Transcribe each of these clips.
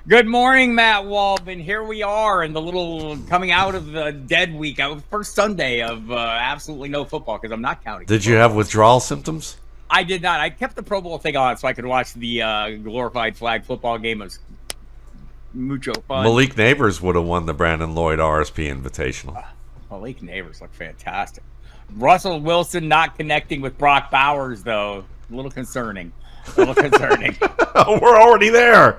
Good morning, Matt Waldman. Here we are in the little coming out of the dead week, first Sunday of absolutely no football because I'm not counting. Did you have withdrawal symptoms? I did not. I kept the Pro Bowl thing on so I could watch the glorified flag football game. It was mucho fun. Malik Neighbors would have won the Brandon Lloyd RSP Invitational. Malik Neighbors look fantastic. Russell Wilson not connecting with Brock Bowers, though, a little concerning. We're already there.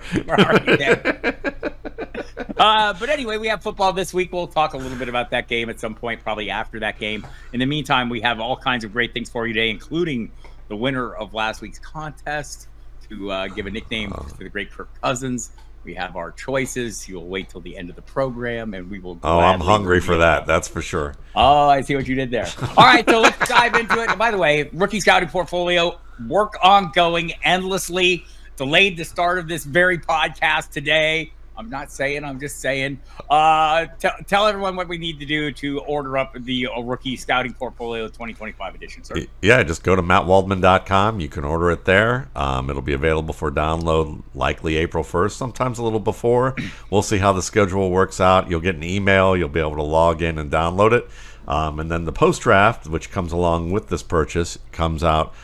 But anyway, we have football this week. We'll talk a little bit about that game at some point, probably after that game. In the meantime, we have all kinds of great things for you today, including the winner of last week's contest to give a nickname to the great Kirk Cousins. We have our choices. You'll wait till the end of the program, and we will. I'm hungry for that. That's for sure. Oh, I see what you did there. All right, so let's dive into it. And by the way, rookie scouting portfolio, work ongoing endlessly. Delayed the start of this very podcast today. I'm not saying, I'm just saying. Tell everyone what we need to do to order up the Rookie Scouting Portfolio 2025 edition, sir. Yeah, just go to mattwaldman.com. You can order it there. It'll be available for download likely April 1st, sometimes a little before. We'll see how the schedule works out. You'll get an email. You'll be able to log in and download it. And then the post-draft, which comes along with this purchase, comes out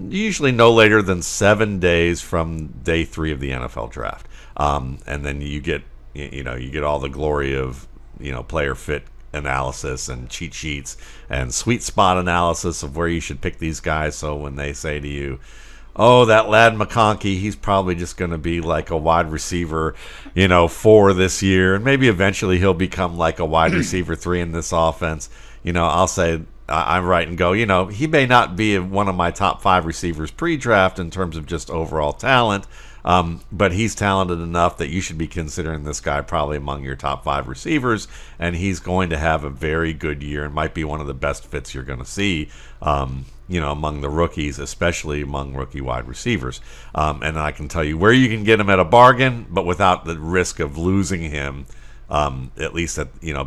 usually no later than 7 days from day 3 of the NFL draft. And then you get all the glory of player fit analysis and cheat sheets and sweet spot analysis of where you should pick these guys. So when they say to you, oh, that lad McConkey, he's probably just going to be like a wide receiver, 4 this year, and maybe eventually he'll become like a wide receiver 3 in this offense. I'll say I'm right and go, he may not be one of my top 5 receivers pre-draft in terms of just overall talent. But he's talented enough that you should be considering this guy probably among your top 5 receivers, and he's going to have a very good year and might be one of the best fits you're going to see, among the rookies, especially among rookie wide receivers. And I can tell you where you can get him at a bargain, but without the risk of losing him, at least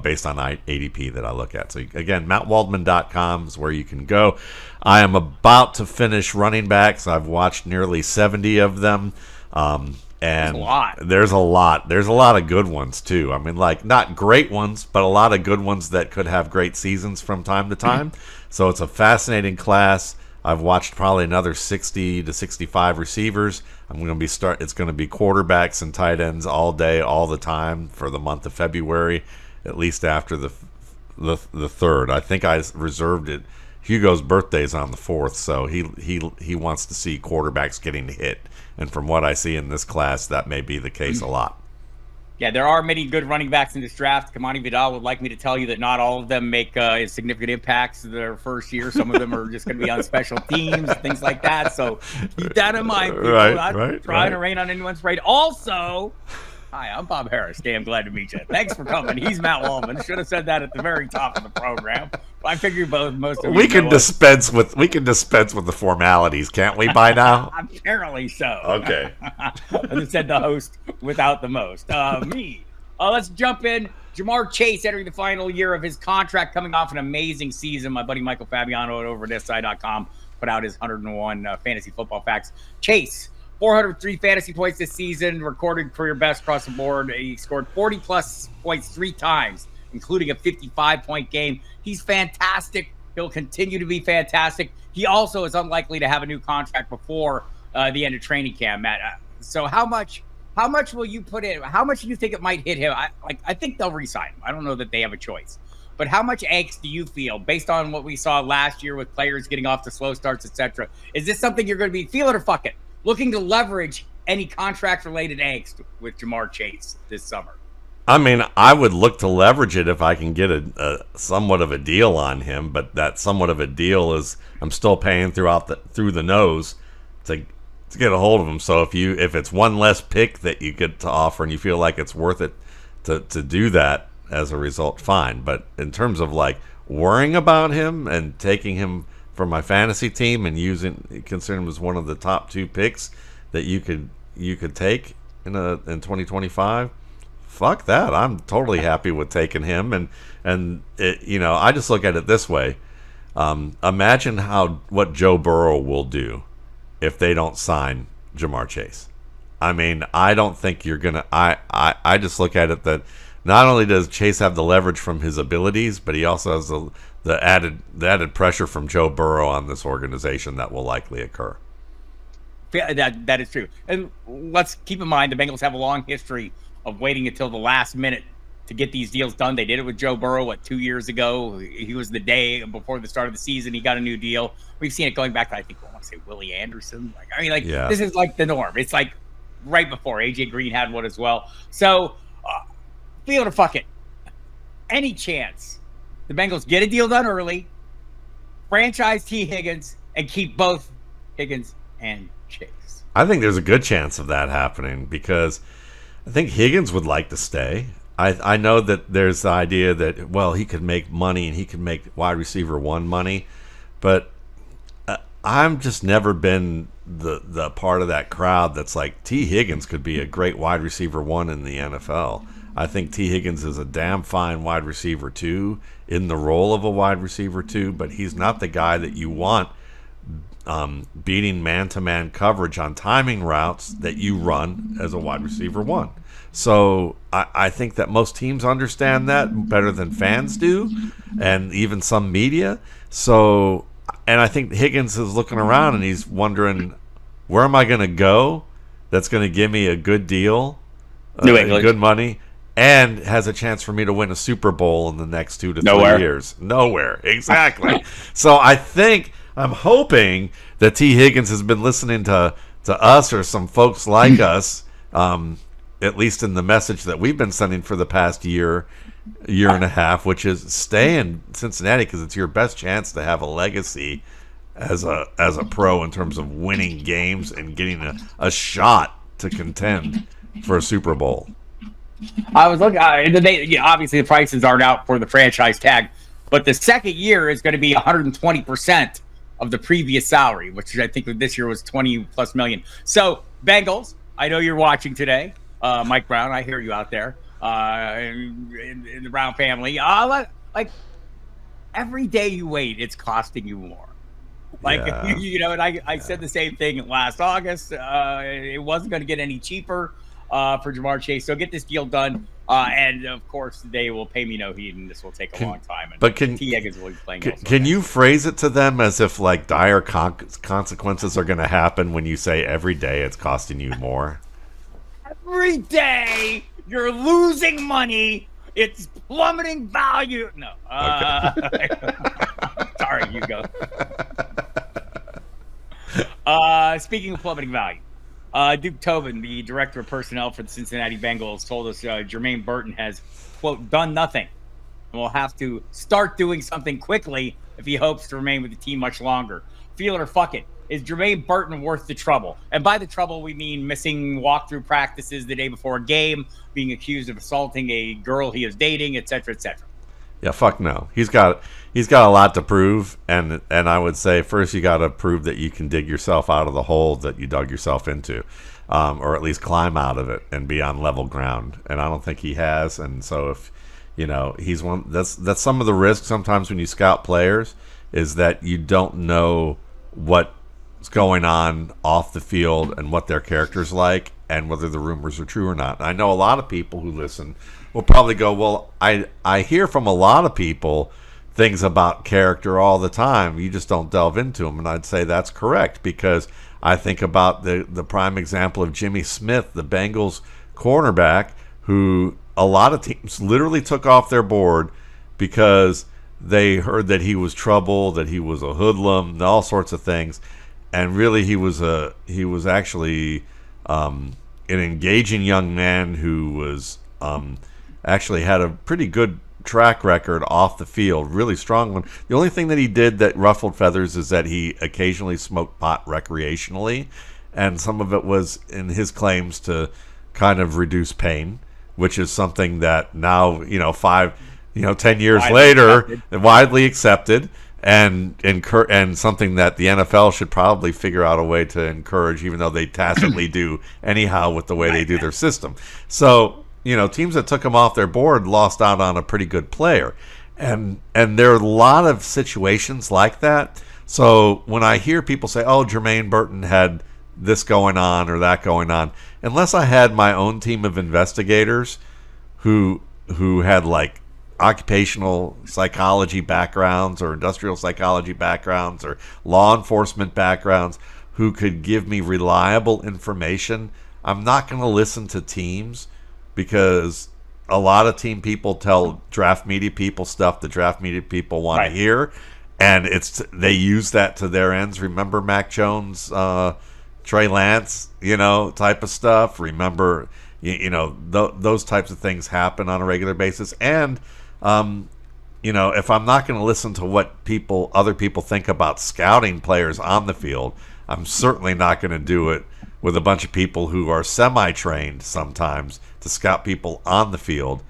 based on ADP that I look at. So again, mattwaldman.com is where you can go. I am about to finish running backs. I've watched nearly 70 of them. And there's a lot of good ones too. I mean, like, not great ones, but a lot of good ones that could have great seasons from time to time. So it's a fascinating class. I've watched probably another 60 to 65 receivers. It's going to be quarterbacks and tight ends all day, all the time for the month of February, at least after the 3rd. I think I reserved it. Hugo's birthday is on the 4th, so he wants to see quarterbacks getting hit. And from what I see in this class, that may be the case a lot. Yeah, there are many good running backs in this draft. Kamani Vidal would like me to tell you that not all of them make significant impacts their first year. Some of them are just going to be on special teams, things like that. So keep that in mind. People. Not trying to rain on anyone's parade. Also, hi, I'm Bob Harris. Damn glad to meet you. Thanks for coming. He's Matt Waldman. Should have said that at the very top of the program. I figure most of we can dispense with the formalities, can't we? By now, apparently so. Okay. I said the host without the most. Me. Let's jump in. Jamar Chase entering the final year of his contract, coming off an amazing season. My buddy Michael Fabiano over at SI.com put out his 101 fantasy football facts. Chase, 403 fantasy points this season, recorded career best across the board. He scored 40-plus points 3 times, including a 55-point game. He's fantastic. He'll continue to be fantastic. He also is unlikely to have a new contract before the end of training camp, Matt. So how much will you put in? How much do you think it might hit him? I think they'll re-sign him. I don't know that they have a choice. But how much angst do you feel based on what we saw last year with players getting off to slow starts, etc.? Is this something you're going to be feel it or fuck it, looking to leverage any contract-related angst with Jamar Chase this summer? I mean, I would look to leverage it if I can get a somewhat of a deal on him, but that somewhat of a deal is I'm still paying through the nose to get a hold of him. So if it's one less pick that you get to offer and you feel like it's worth it to do that as a result, fine. But in terms of like worrying about him and taking him for my fantasy team and considering him as one of the top 2 picks that you could take in 2025. Fuck that. I'm totally happy with taking him, and it, I just look at it this way. Imagine what Joe Burrow will do if they don't sign Jamar Chase. I mean, I don't think you're gonna. I just look at it that not only does Chase have the leverage from his abilities, but he also has the added pressure from Joe Burrow on this organization that will likely occur. Yeah, that is true. And let's keep in mind the Bengals have a long history of waiting until the last minute to get these deals done. They did it with Joe Burrow, 2 years ago? He was the day before the start of the season. He got a new deal. We've seen it going back to, I think, I want to say Willie Anderson. This is like the norm. It's like right before AJ Green had one as well. So, feel to fuck it. Any chance the Bengals get a deal done early, franchise T. Higgins, and keep both Higgins and Chase? I think there's a good chance of that happening because I think Higgins would like to stay. I know that there's the idea that, well, he could make money and he could make wide receiver one money, but I've just never been the part of that crowd that's like T. Higgins could be a great wide receiver one in the NFL. I think T. Higgins is a damn fine wide receiver two in the role of a wide receiver two, but he's not the guy that you want beating man-to-man coverage on timing routes that you run as a wide receiver one. So I think that most teams understand that better than fans do, and even some media. So, and I think Higgins is looking around and he's wondering, where am I going to go that's going to give me a good deal, good money, and has a chance for me to win a Super Bowl in the next 2 to 3 years? Nowhere. Exactly. So I'm hoping that T. Higgins has been listening to us or some folks like us, at least in the message that we've been sending for the past year and a half, which is stay in Cincinnati because it's your best chance to have a legacy as a pro in terms of winning games and getting a shot to contend for a Super Bowl. I was looking. Obviously, the prices aren't out for the franchise tag, but the second year is going to be 120% of the previous salary, which I think this year was 20 plus million. So, Bengals, I know you're watching today. Mike Brown, I hear you out there in the Brown family. Like every day you wait, it's costing you more. And I said the same thing last August. It wasn't going to get any cheaper for Jamar Chase. So get this deal done. And of course, they will pay me no heed, and this will take a long time. And T. Higgins will be playing. Can you phrase it to them as if like dire consequences are going to happen when you say every day it's costing you more? Every day you're losing money. It's plummeting value. No. Okay. Sorry, you go. Speaking of plummeting value, Duke Tobin, the director of personnel for the Cincinnati Bengals, told us Jermaine Burton has, quote, done nothing and will have to start doing something quickly if he hopes to remain with the team much longer. Feel it or fuck it. Is Jermaine Burton worth the trouble? And by the trouble, we mean missing walkthrough practices the day before a game, being accused of assaulting a girl he is dating, et cetera, et cetera. Yeah, fuck no. He's got a lot to prove, and I would say first you got to prove that you can dig yourself out of the hole that you dug yourself into, or at least climb out of it and be on level ground. And I don't think he has. And so if he's one, that's some of the risk sometimes when you scout players is that you don't know what's going on off the field and what their character's like and whether the rumors are true or not. And I know a lot of people who listen will probably go, well, I hear from a lot of people things about character all the time. You just don't delve into them. And I'd say that's correct because I think about the prime example of Jimmy Smith, the Bengals cornerback, who a lot of teams literally took off their board because they heard that he was trouble, that he was a hoodlum, and all sorts of things. And really, he was actually an engaging young man who was actually had a pretty good track record off the field, really strong one. The only thing that he did that ruffled feathers is that he occasionally smoked pot recreationally, and some of it was in his claims to kind of reduce pain, which is something that now 10 years later, widely accepted. And something that the NFL should probably figure out a way to encourage, even though they tacitly do anyhow with the way they do their system. So, teams that took him off their board lost out on a pretty good player. And there are a lot of situations like that. So when I hear people say, oh, Jermaine Burton had this going on or that going on, unless I had my own team of investigators who had like occupational psychology backgrounds or industrial psychology backgrounds or law enforcement backgrounds who could give me reliable information. I'm not going to listen to teams because a lot of team people tell draft media people stuff the draft media people want to hear, and they use that to their ends. Remember Mac Jones, Trey Lance, type of stuff. Remember, those types of things happen on a regular basis. And if I'm not going to listen to what other people think about scouting players on the field, I'm certainly not going to do it with a bunch of people who are semi-trained sometimes to scout people on the field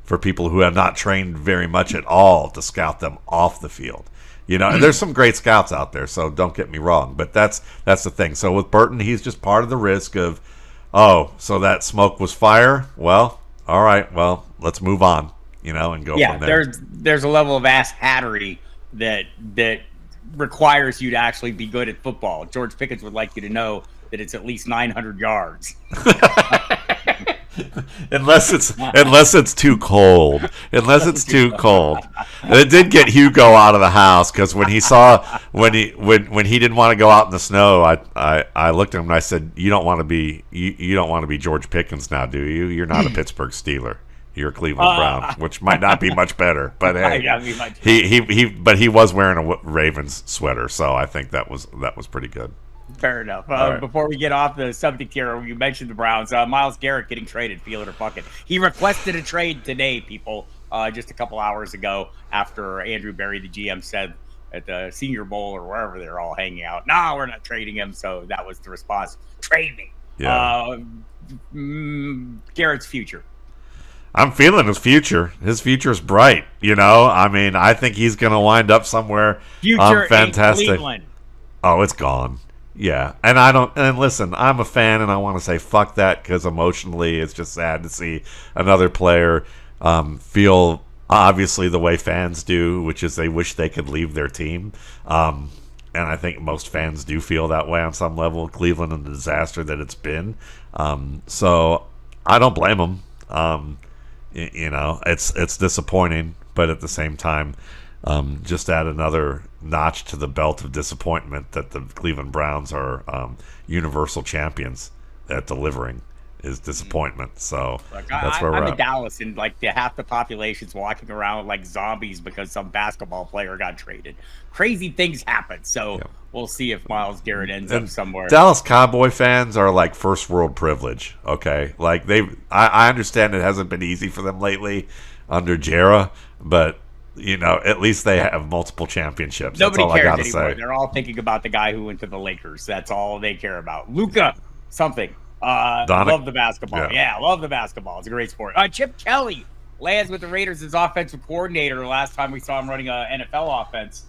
for people who have not trained very much at all to scout them off the field. And there's some great scouts out there, so don't get me wrong, but that's the thing. So with Burton, he's just part of the risk of, so that smoke was fire? Well, all right, well, let's move on, and go from there. Yeah, there's a level of ass hattery that requires you to actually be good at football. George Pickens would like you to know that it's at least 900 yards. unless it's too cold. Unless it's too cold. And it did get Hugo out of the house because when he didn't want to go out in the snow, I looked at him and I said, "You don't want to be George Pickens now, do you? You're not a Pittsburgh Steeler. You're a Cleveland Brown, which might not be much better, but hey, he was wearing a Ravens sweater, so I think that was pretty good." Fair enough. Right. Before we get off the subject here, you mentioned the Browns. Myles Garrett getting traded, feel it or fuck it. He requested a trade today, people, just a couple hours ago after Andrew Berry, the GM, said at the Senior Bowl or wherever they're all hanging out, "No, we're not trading him." So that was the response. Trade me. Yeah. Garrett's future. I'm feeling his future. His future's bright. I think he's going to wind up somewhere fantastic. In Cleveland. Oh, it's gone. Yeah, and listen, I'm a fan, and I want to say fuck that because emotionally, it's just sad to see another player feel obviously the way fans do, which is they wish they could leave their team. And I think most fans do feel that way on some level. Cleveland and the disaster that it's been. So I don't blame them. It's disappointing, but at the same time, just add another notch to the belt of disappointment that the Cleveland Browns are universal champions at delivering is disappointment. So that's where we're at. I'm in Dallas, and half the population's walking around like zombies because some basketball player got traded. Crazy things happen. So we'll see if Myles Garrett ends up somewhere. Dallas Cowboy fans are like first world privilege. Okay, I understand it hasn't been easy for them lately under Jera, but at least they have multiple championships. Nobody That's all cares I gotta anymore. say. They're all thinking about the guy who went to the Lakers. That's all they care about. Luka, something. Love the basketball. Yeah, love the basketball. It's a great sport. Chip Kelly lands with the Raiders as offensive coordinator. Last time we saw him running an NFL offense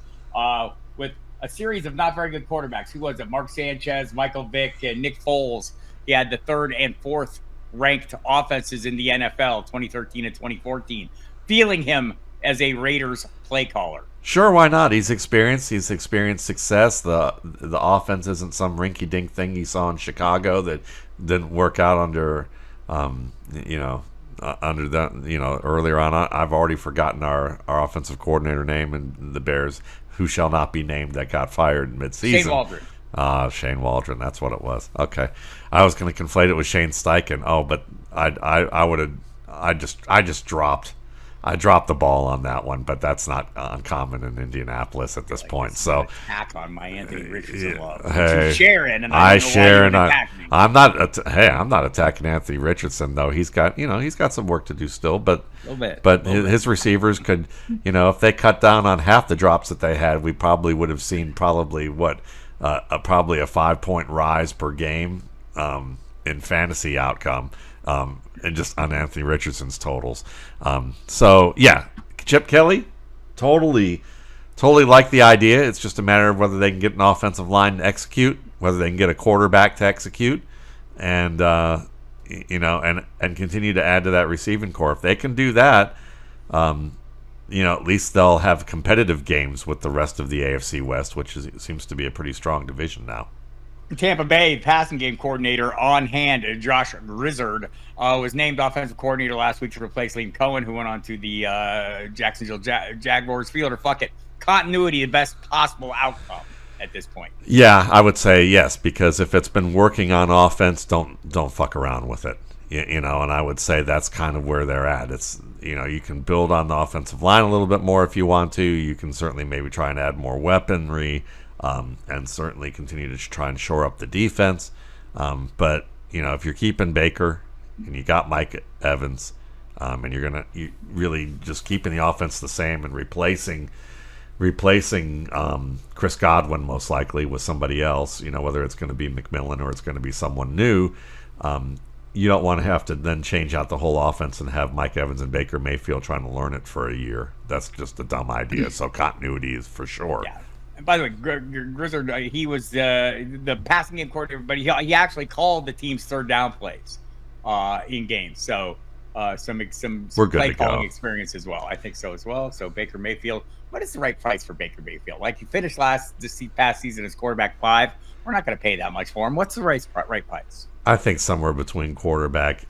with a series of not very good quarterbacks. Who was it? Mark Sanchez, Michael Vick, and Nick Foles. He had the third and fourth ranked offenses in the NFL, 2013 and 2014. Feeling him as a Raiders play caller. Sure, why not? He's experienced success. The offense isn't some rinky-dink thing he saw in Chicago that didn't work out under earlier on. I've already forgotten our offensive coordinator name and the Bears, who shall not be named, that got fired mid-season. Shane Waldron. Shane Waldron, that's what it was. Okay, I was going to conflate it with Shane Steichen. Oh, but I just dropped. I dropped the ball on that one, but that's not uncommon in Indianapolis at this point. So attack on my Anthony Richardson love. Hey, sharing, and I share, and I'm not attacking Anthony Richardson though. He's got some work to do still, but his receivers could, if they cut down on half the drops that they had, we probably would have seen probably a 5-point rise per game in fantasy outcome. And just on Anthony Richardson's totals. So yeah, Chip Kelly, totally like the idea. It's just a matter of whether they can get an offensive line to execute, whether they can get a quarterback to execute, and and continue to add to that receiving core. If they can do that, at least they'll have competitive games with the rest of the AFC West, which seems to be a pretty strong division now. Tampa Bay passing game coordinator on hand, Josh Grizzard, was named offensive coordinator last week to replace Liam Cohen, who went on to the Jacksonville Jaguars. Fielder, fuck it. Continuity, the best possible outcome at this point. Yeah, I would say yes, because if it's been working on offense, don't fuck around with it. And I would say that's kind of where they're at. It's, you can build on the offensive line a little bit more if you want to. You can certainly maybe try and add more weaponry, and certainly continue to try and shore up the defense. But, if you're keeping Baker and you got Mike Evans, and you're really just keeping the offense the same and replacing Chris Godwin most likely with somebody else, whether it's going to be McMillan or it's going to be someone new, you don't want to have to then change out the whole offense and have Mike Evans and Baker Mayfield trying to learn it for a year. That's just a dumb idea. So continuity is for sure. Yeah. And by the way, Grizzard, he was the passing game coordinator, but he actually called the team's third down plays in games. So some play calling experience as well. I think so as well. So Baker Mayfield, what is the right price for Baker Mayfield? Like, he finished this past season as quarterback 5. We're not going to pay that much for him. What's the right price? I think somewhere between quarterback,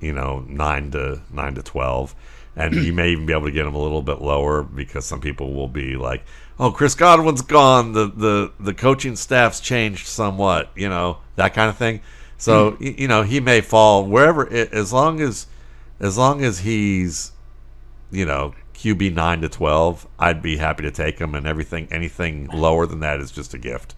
9 to 12, and you may even be able to get him a little bit lower because some people will be like, "Oh, Chris Godwin's gone. The coaching staff's changed somewhat." That kind of thing. So he may fall wherever, as long as he's QB 9 to 12. I'd be happy to take him, and anything lower than that is just a gift.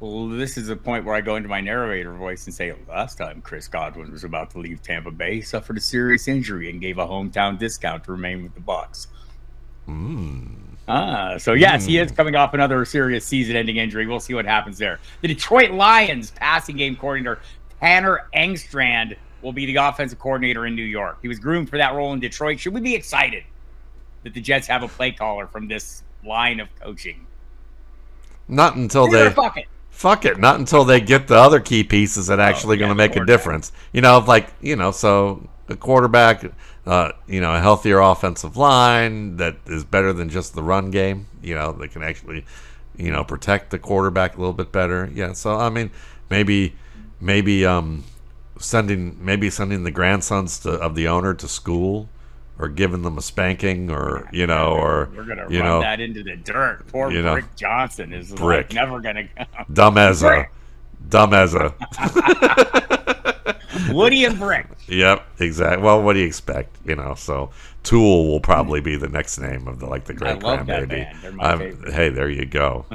Well, this is the point where I go into my narrator voice and say, last time Chris Godwin was about to leave Tampa Bay, he suffered a serious injury and gave a hometown discount to remain with the Bucs. So yes, he is coming off another serious season-ending injury. We'll see what happens there. The Detroit Lions passing game coordinator Tanner Engstrand will be the offensive coordinator in New York. He was groomed for that role in Detroit. Should we be excited that the Jets have a play caller from this line of coaching? Not until they... Fuck it. Not until they get the other key pieces that actually going to make a difference. So a quarterback, a healthier offensive line that is better than just the run game. They can actually, protect the quarterback a little bit better. Yeah. So I mean, maybe sending the grandsons of the owner to school, or giving them a spanking, or we're gonna run that into the dirt. Poor Brick Johnson is never gonna go. Dumb as a Woody and Brick. Yep, exactly. Well, what do you expect? So Tool will probably be the next name of the great grandbaby. They're my favorite. Hey, there you go.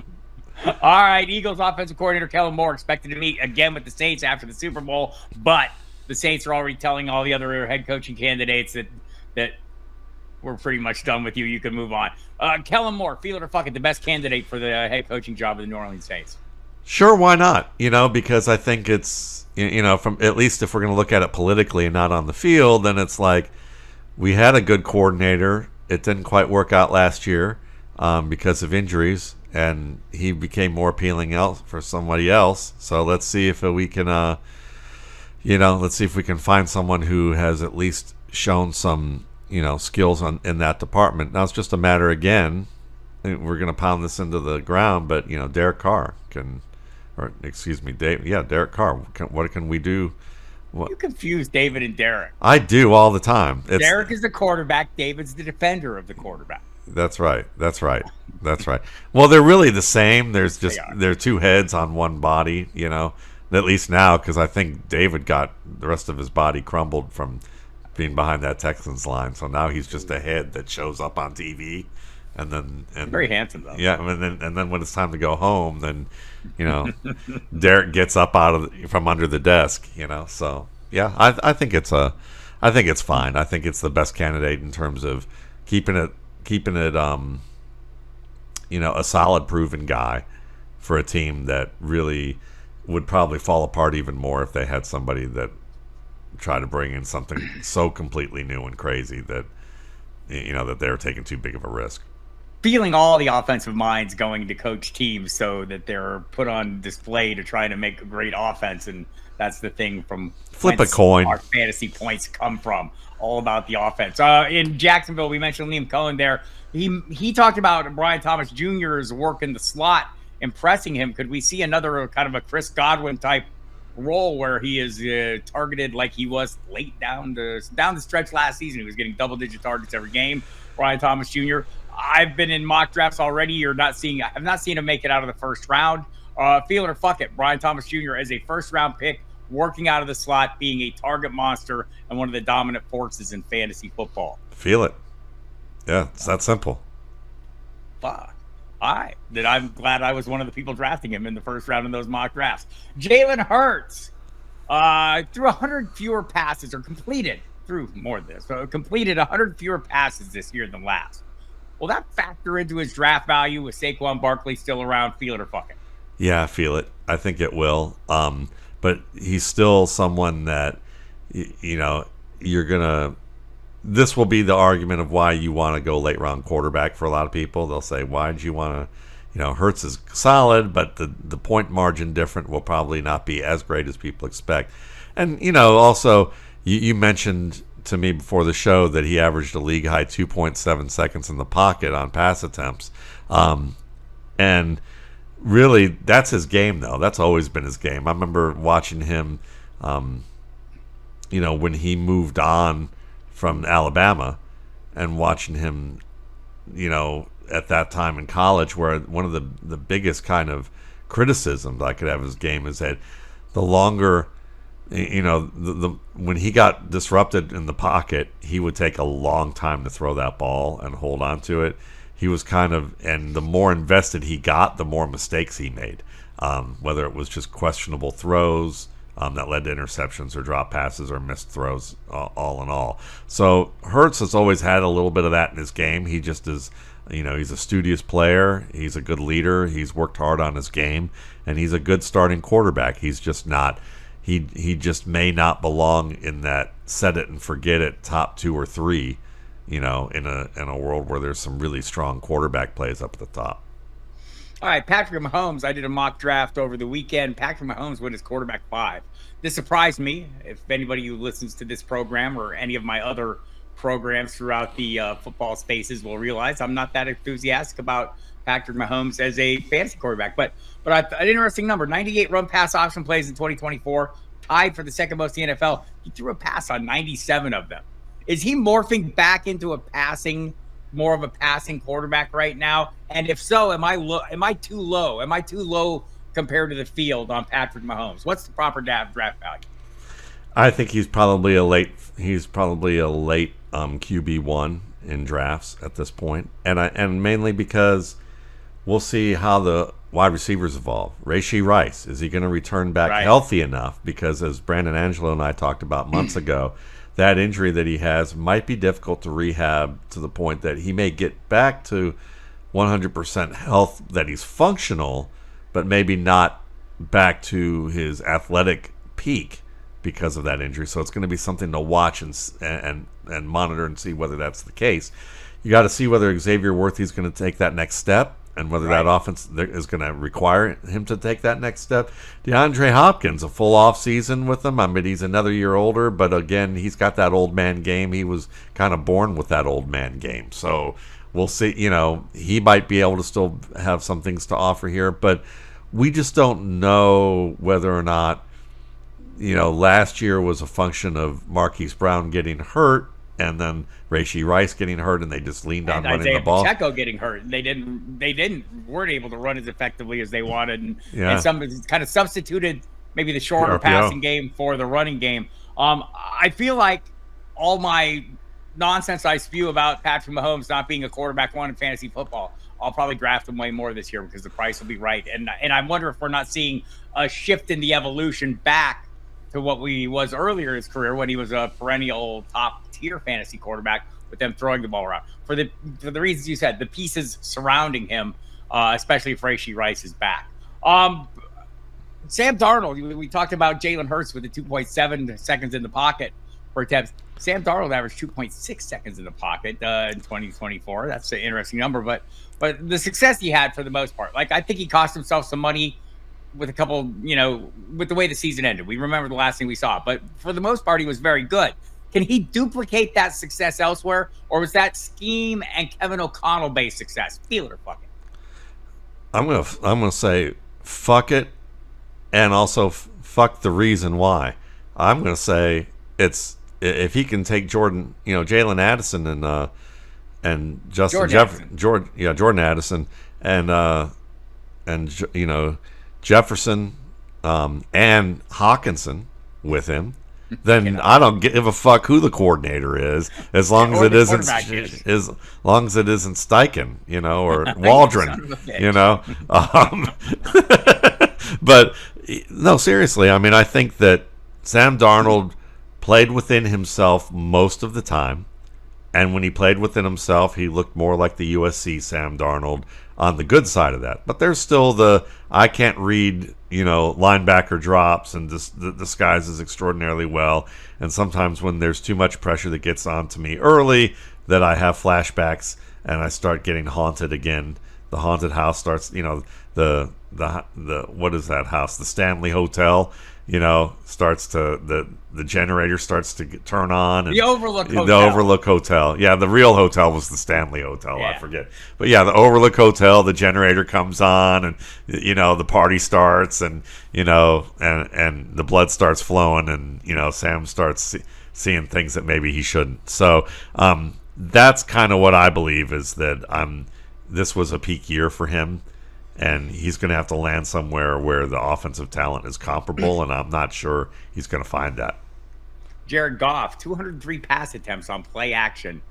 All right, Eagles offensive coordinator Kellen Moore expected to meet again with the Saints after the Super Bowl, but the Saints are already telling all the other head coaching candidates that we're pretty much done with you. You can move on. Kellen Moore, feel it or fuck it, the best candidate for the head coaching job of the New Orleans Saints. Sure, why not? Because I think it's, from, at least if we're going to look at it politically and not on the field, then it's like, we had a good coordinator. It didn't quite work out last year because of injuries, and he became more appealing for somebody else. So let's see if we can, let's see if we can find someone who has at least shown some, skills in that department. Now it's just a matter, again, we're going to pound this into the ground, but, Derek Carr Derek Carr. What can we do? You confuse David and Derek. I do all the time. Derek is the quarterback. David's the defender of the quarterback. That's right. Well, they're really the same. They're two heads on one body, at least now, because I think David got the rest of his body crumbled from being behind that Texans line. So now he's just a head that shows up on TV. And very handsome though. Yeah, and then when it's time to go home, then Derek gets up from under the desk. So yeah, I think it's fine. I think it's the best candidate in terms of keeping it a solid, proven guy for a team that really would probably fall apart even more if they had somebody that tried to bring in something so completely new and crazy that that they're taking too big of a risk. Feeling all the offensive minds going to coach teams so that they're put on display to try to make a great offense, and that's the thing from flip a coin. Our fantasy points come from all about the offense. In Jacksonville, we mentioned Liam Cohen there. He talked about Brian Thomas Jr.'s work in the slot impressing him. Could we see another kind of a Chris Godwin type role where he is targeted like he was late down the stretch last season? He was getting double-digit targets every game. Brian Thomas Jr. I've been in mock drafts already. I've not seen him make it out of the first round. Feel it or fuck it. Brian Thomas Jr. as a first-round pick, working out of the slot, being a target monster and one of the dominant forces in fantasy football. Feel it. Yeah, it's that simple. Fuck. All right. Then I'm glad I was one of the people drafting him in the first round in those mock drafts. Jalen Hurts threw 100 fewer passes, or completed 100 fewer passes this year than last. Will that factor into his draft value with Saquon Barkley still around? Feel it or fuck it? Yeah, I feel it. I think it will. But he's still someone that, you're going to – this will be the argument of why you want to go late round quarterback for a lot of people. They'll say, why did you want to – Hurts is solid, but the point margin different will probably not be as great as people expect. And, also you mentioned to me before the show that he averaged a league-high 2.7 seconds in the pocket on pass attempts. And – really, that's his game, though. That's always been his game. I remember watching him, when he moved on from Alabama, and watching him, at that time in college, where one of the biggest kind of criticisms I could have of his game is that the longer, when he got disrupted in the pocket, he would take a long time to throw that ball and hold on to it. He was and the more invested he got, the more mistakes he made, whether it was just questionable throws that led to interceptions or drop passes or missed throws, all in all. So Hurts has always had a little bit of that in his game. He just is, he's a studious player. He's a good leader. He's worked hard on his game, and he's a good starting quarterback. He's just not, he just may not belong in that set it and forget it top 2 or 3. In a world where there's some really strong quarterback plays up at the top. All right, Patrick Mahomes. I did a mock draft over the weekend. Patrick Mahomes went as quarterback 5. This surprised me. If anybody who listens to this program or any of my other programs throughout the football spaces will realize I'm not that enthusiastic about Patrick Mahomes as a fantasy quarterback. But an interesting number: 98 run pass option plays in 2024, tied for the second most in the NFL. He threw a pass on 97 of them. Is he morphing back into more of a passing quarterback right now? And if so, am I too low? Am I too low compared to the field on Patrick Mahomes? What's the proper draft value? I think he's probably a late QB1 in drafts at this point, and mainly because we'll see how the wide receivers evolve. Rashee Rice, is he going to return back healthy enough? Because as Brandon Angelo and I talked about months ago, that injury that he has might be difficult to rehab to the point that he may get back to 100% health, that he's functional, but maybe not back to his athletic peak because of that injury. So it's going to be something to watch and monitor and see whether that's the case. You got to see whether Xavier Worthy's going to take that next step, and whether that offense is going to require him to take that next step. DeAndre Hopkins, a full off season with him. I mean, he's another year older, but again, he's got that old man game. He was kind of born with that old man game. So we'll see. He might be able to still have some things to offer here, but we just don't know whether or not, last year was a function of Marquise Brown getting hurt, and then Rashee Rice getting hurt, and they just leaned on running the ball. Pacheco getting hurt, and they weren't able to run as effectively as they wanted, and some kind of substituted maybe the shorter passing game for the running game. I feel like all my nonsense I spew about Patrick Mahomes not being a quarterback 1 in fantasy football, I'll probably draft him way more this year because the price will be right, and I wonder if we're not seeing a shift in the evolution back to what he was earlier in his career when he was a perennial top-tier fantasy quarterback with them throwing the ball around. For the reasons you said, the pieces surrounding him, especially if Rashee Rice is back. Sam Darnold, we talked about Jalen Hurts with the 2.7 seconds in the pocket per attempt. Sam Darnold averaged 2.6 seconds in the pocket in 2024. That's an interesting number, but the success he had for the most part. I think he cost himself some money with a couple, with the way the season ended. We remember the last thing we saw, but for the most part, he was very good. Can he duplicate that success elsewhere, or was that scheme and Kevin O'Connell-based success? Feel it or fuck it. I'm gonna say fuck it, and also fuck the reason why. I'm gonna say it's if he can take Jalen Addison and Justin Jordan Addison and Jefferson and Hawkinson with him, then I don't give a fuck who the coordinator is, as long as it isn't Steichen, or Waldron, But no, seriously, I mean, I think that Sam Darnold played within himself most of the time. And when he played within himself, he looked more like the USC Sam Darnold on the good side of that. But there's still I can't read, linebacker drops and disguises extraordinarily well. And sometimes when there's too much pressure that gets onto me early, that I have flashbacks and I start getting haunted again. The haunted house starts, the what is that house? The Stanley Hotel. Starts to the generator starts to turn on. And the Overlook Hotel. The Overlook Hotel. Yeah, the real hotel was the Stanley Hotel. Yeah. I forget. But yeah, the Overlook Hotel. The generator comes on, and the party starts, and and the blood starts flowing, and Sam starts seeing things that maybe he shouldn't. So that's kind of what I believe is that this was a peak year for him. And he's going to have to land somewhere where the offensive talent is comparable, and I'm not sure he's going to find that. Jared Goff, 203 pass attempts on play action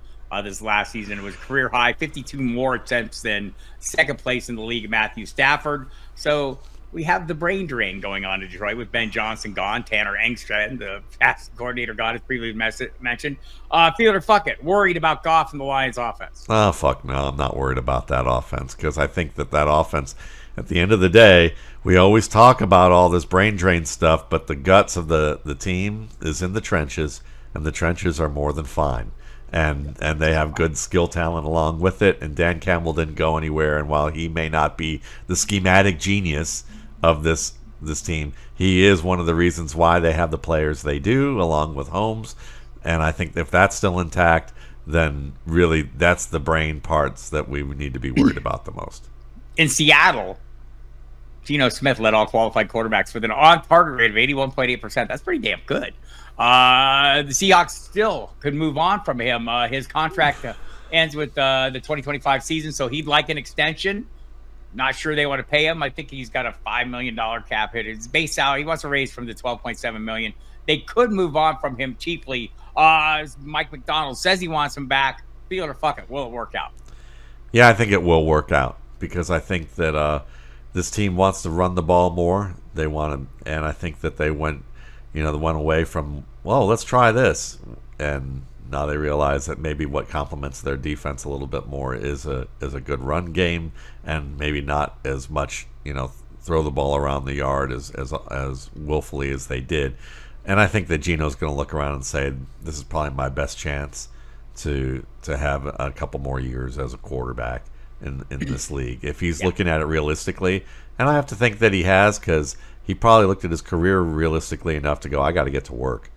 this last season. It was career high, 52 more attempts than second place in the league, Matthew Stafford. So we have the brain drain going on in Detroit with Ben Johnson gone, Tanner Engstrand, the pass coordinator, gone, as previously mentioned. Fielder, fuck it. Worried about Goff and the Lions offense. Oh, fuck no. I'm not worried about that offense because I think that offense, at the end of the day, we always talk about all this brain drain stuff, but the guts of the team is in the trenches, and the trenches are more than fine. And they have good skill talent along with it, and Dan Campbell didn't go anywhere, and while he may not be the schematic genius of this team, he is one of the reasons why they have the players they do, along with Holmes. And I think if that's still intact, then really that's the brain parts that we need to be worried about the most. In Seattle, Geno Smith led all qualified quarterbacks with an on-target rate of 81.8%. That's pretty damn good. The Seahawks still could move on from him. His contract ends with the 2025 season, so he'd like an extension. Not sure they want to pay him. I think he's got a $5 million cap hit. His base salary, he wants a raise from the $12.7 million. They could move on from him cheaply. Mike McDonald says he wants him back. Fielder, fuck it. Will it work out? Yeah, I think it will work out because I think that this team wants to run the ball more. They want to, and I think that they went away from, well, let's try this, and now they realize that maybe what complements their defense a little bit more is a good run game, and maybe not as much throw the ball around the yard as willfully as they did. And I think that Geno's going to look around and say, this is probably my best chance to have a couple more years as a quarterback in this league. If he's looking at it realistically, and I have to think that he has, because he probably looked at his career realistically enough to go, I got to get to work.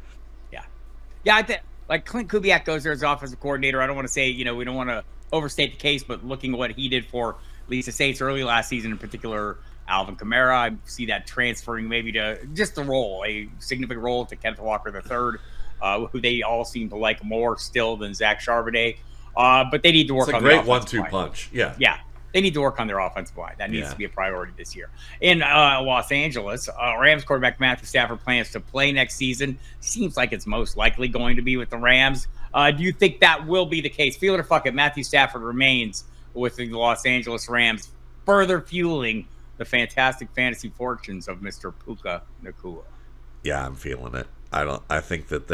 Yeah, I think like Clint Kubiak goes there as offensive coordinator. I don't want to say, we don't want to overstate the case, but looking at what he did for at least the Saints early last season, in particular, Alvin Kamara, I see that transferring maybe to just a significant role to Kenneth Walker III, who they all seem to like more still than Zach Charbonnet. But they need to work on their offensive line. 1-2 punch. Yeah. They need to work on their offensive line. That needs to be a priority this year. In Los Angeles, Rams quarterback Matthew Stafford plans to play next season. Seems like it's most likely going to be with the Rams. Do you think that will be the case? Field or fuck it, Matthew Stafford remains with the Los Angeles Rams, further fueling the fantastic fantasy fortunes of Mr. Puka Nacua. Yeah, I'm feeling it. I think that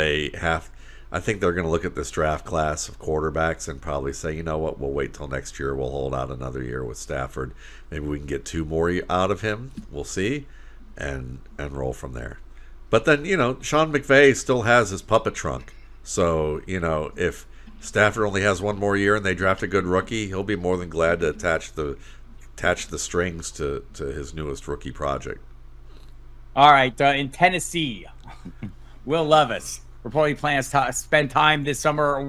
I think they're going to look at this draft class of quarterbacks and probably say, you know what, we'll wait till next year. We'll hold out another year with Stafford. Maybe we can get 2 more out of him. We'll see, and roll from there. But then, Sean McVay still has his puppet trunk. So, if Stafford only has 1 more year and they draft a good rookie, he'll be more than glad to attach the strings to his newest rookie project. All right, in Tennessee, Will Levis reportedly plans to spend time this summer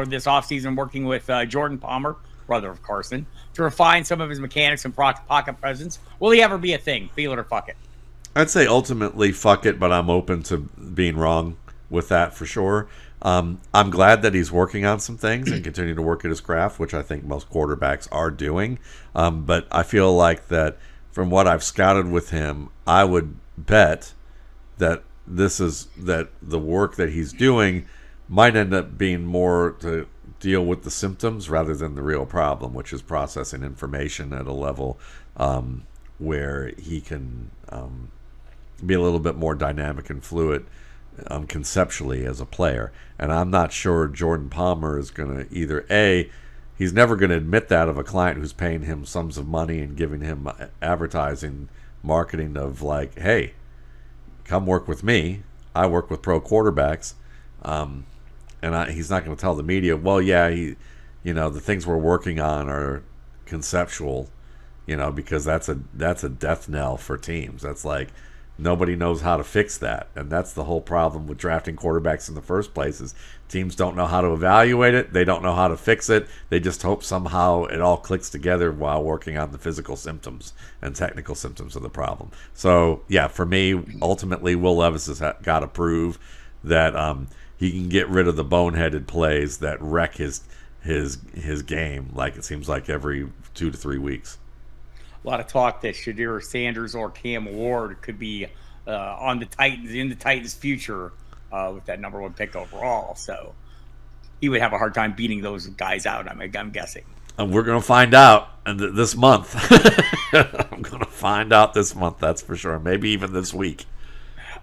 this offseason working with Jordan Palmer, brother of Carson, to refine some of his mechanics and pocket presence? Will he ever be a thing? Feel it or fuck it? I'd say ultimately fuck it, but I'm open to being wrong with that for sure. I'm glad that he's working on some things and continuing to work at his craft, which I think most quarterbacks are doing. But I feel like that from what I've scouted with him, I would bet that that the work that he's doing might end up being more to deal with the symptoms rather than the real problem, which is processing information at a level where he can be a little bit more dynamic and fluid conceptually as a player. And I'm not sure Jordan Palmer is going to either he's never going to admit that of a client who's paying him sums of money and giving him advertising marketing of like, hey, come work with me. I work with pro quarterbacks. He's not going to tell the media, well, yeah, the things we're working on are conceptual, because that's a death knell for teams. That's like, nobody knows how to fix that. And that's the whole problem with drafting quarterbacks in the first place is teams don't know how to evaluate it. They don't know how to fix it. They just hope somehow it all clicks together while working on the physical symptoms and technical symptoms of the problem. So, yeah, for me, ultimately, Will Levis has got to prove that he can get rid of the boneheaded plays that wreck his game, like it seems like every 2 to 3 weeks. A lot of talk that Shadir Sanders or Cam Ward could be on the Titans, in the Titans' future with that number 1 pick overall. So he would have a hard time beating those guys out, I'm guessing. And we're going to find out this month. I'm going to find out this month, that's for sure. Maybe even this week.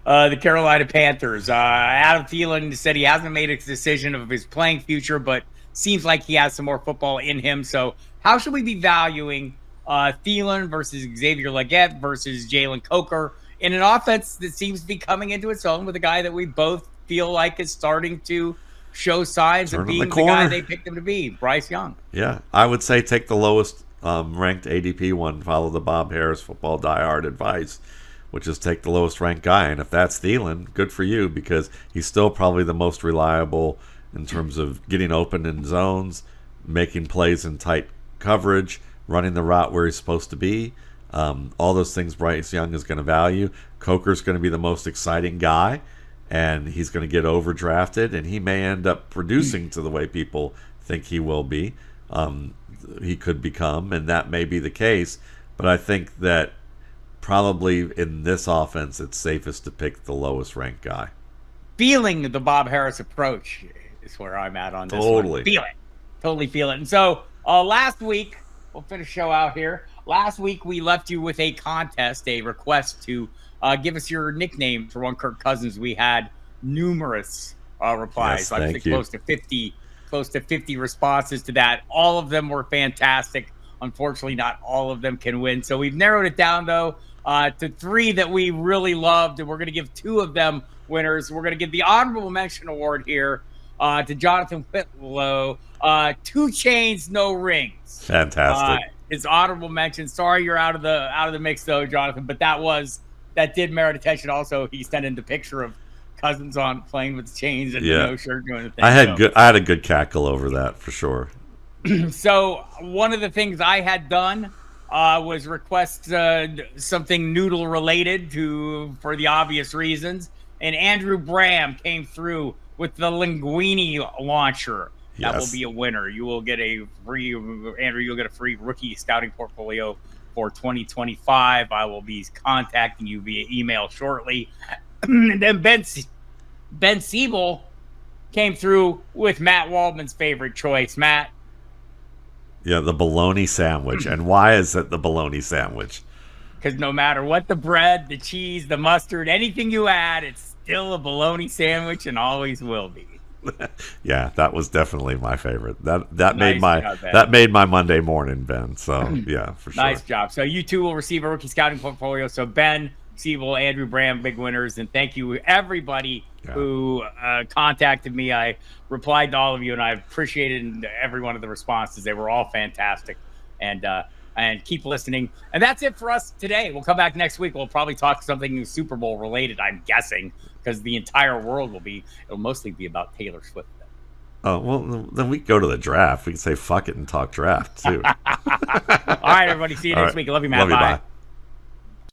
The Carolina Panthers. Adam Thielen said he hasn't made a decision of his playing future, but seems like he has some more football in him. So how should we be valuing Thielen versus Xavier Legette versus Jalen Coker in an offense that seems to be coming into its own with a guy that we both feel like is starting to show signs of being the guy they picked him to be, Bryce Young? Yeah, I would say take the lowest ranked ADP one, follow the Bob Harris football diehard advice, which is take the lowest ranked guy. And if that's Thielen, good for you, because he's still probably the most reliable in terms of getting open in zones, making plays in tight coverage, running the route where he's supposed to be. All those things Bryce Young is going to value. Coker's going to be the most exciting guy, and he's going to get overdrafted, and he may end up producing to the way people think he will be. He could become, and that may be the case. But I think that probably in this offense, it's safest to pick the lowest ranked guy. Feeling the Bob Harris approach is where I'm at on this Totally. one. Totally feel it. And so last week, we'll finish the show out here. Last week, we left you with a contest, a request to give us your nickname for one Kirk Cousins. We had numerous replies. Yes, I think close to 50 responses to that. All of them were fantastic. Unfortunately, not all of them can win. So we've narrowed it down, though, to 3 that we really loved, and we're going to give 2 of them winners. We're going to give the honorable mention award here to Jonathan Whitlow. 2 chains, no rings. Fantastic. His honorable mention. Sorry, you're out of the mix though, Jonathan. But that did merit attention. Also, he sent in the picture of Cousins on playing with the chains and no shirt doing the thing. I had a good cackle over that for sure. So one of the things I had done was request something noodle related for the obvious reasons, and Andrew Bram came through with the Linguini launcher. That will be a winner. You will get you'll get a free rookie scouting portfolio for 2025. I will be contacting you via email shortly. And then Ben Siebel came through with Matt Waldman's favorite choice. Matt? Yeah, the bologna sandwich. And why is it the bologna sandwich? Because no matter what the bread, the cheese, the mustard, anything you add, it's still a bologna sandwich and always will be. Yeah, that was definitely my favorite. That made my Monday morning, Ben. So yeah, for sure. Nice job. So you 2 will receive a rookie scouting portfolio. So Ben Siebel, Andrew Bram, big winners, and thank you everybody who contacted me. I replied to all of you, and I appreciated every one of the responses. They were all fantastic, and keep listening. And that's it for us today. We'll come back next week. We'll probably talk something Super Bowl related, I'm guessing, because the entire world it'll mostly be about Taylor Swift. Oh, well, then we go to the draft. We can say fuck it and talk draft, too. All right, everybody. See you next week. I love you, Matt. Love you, Bye. bye.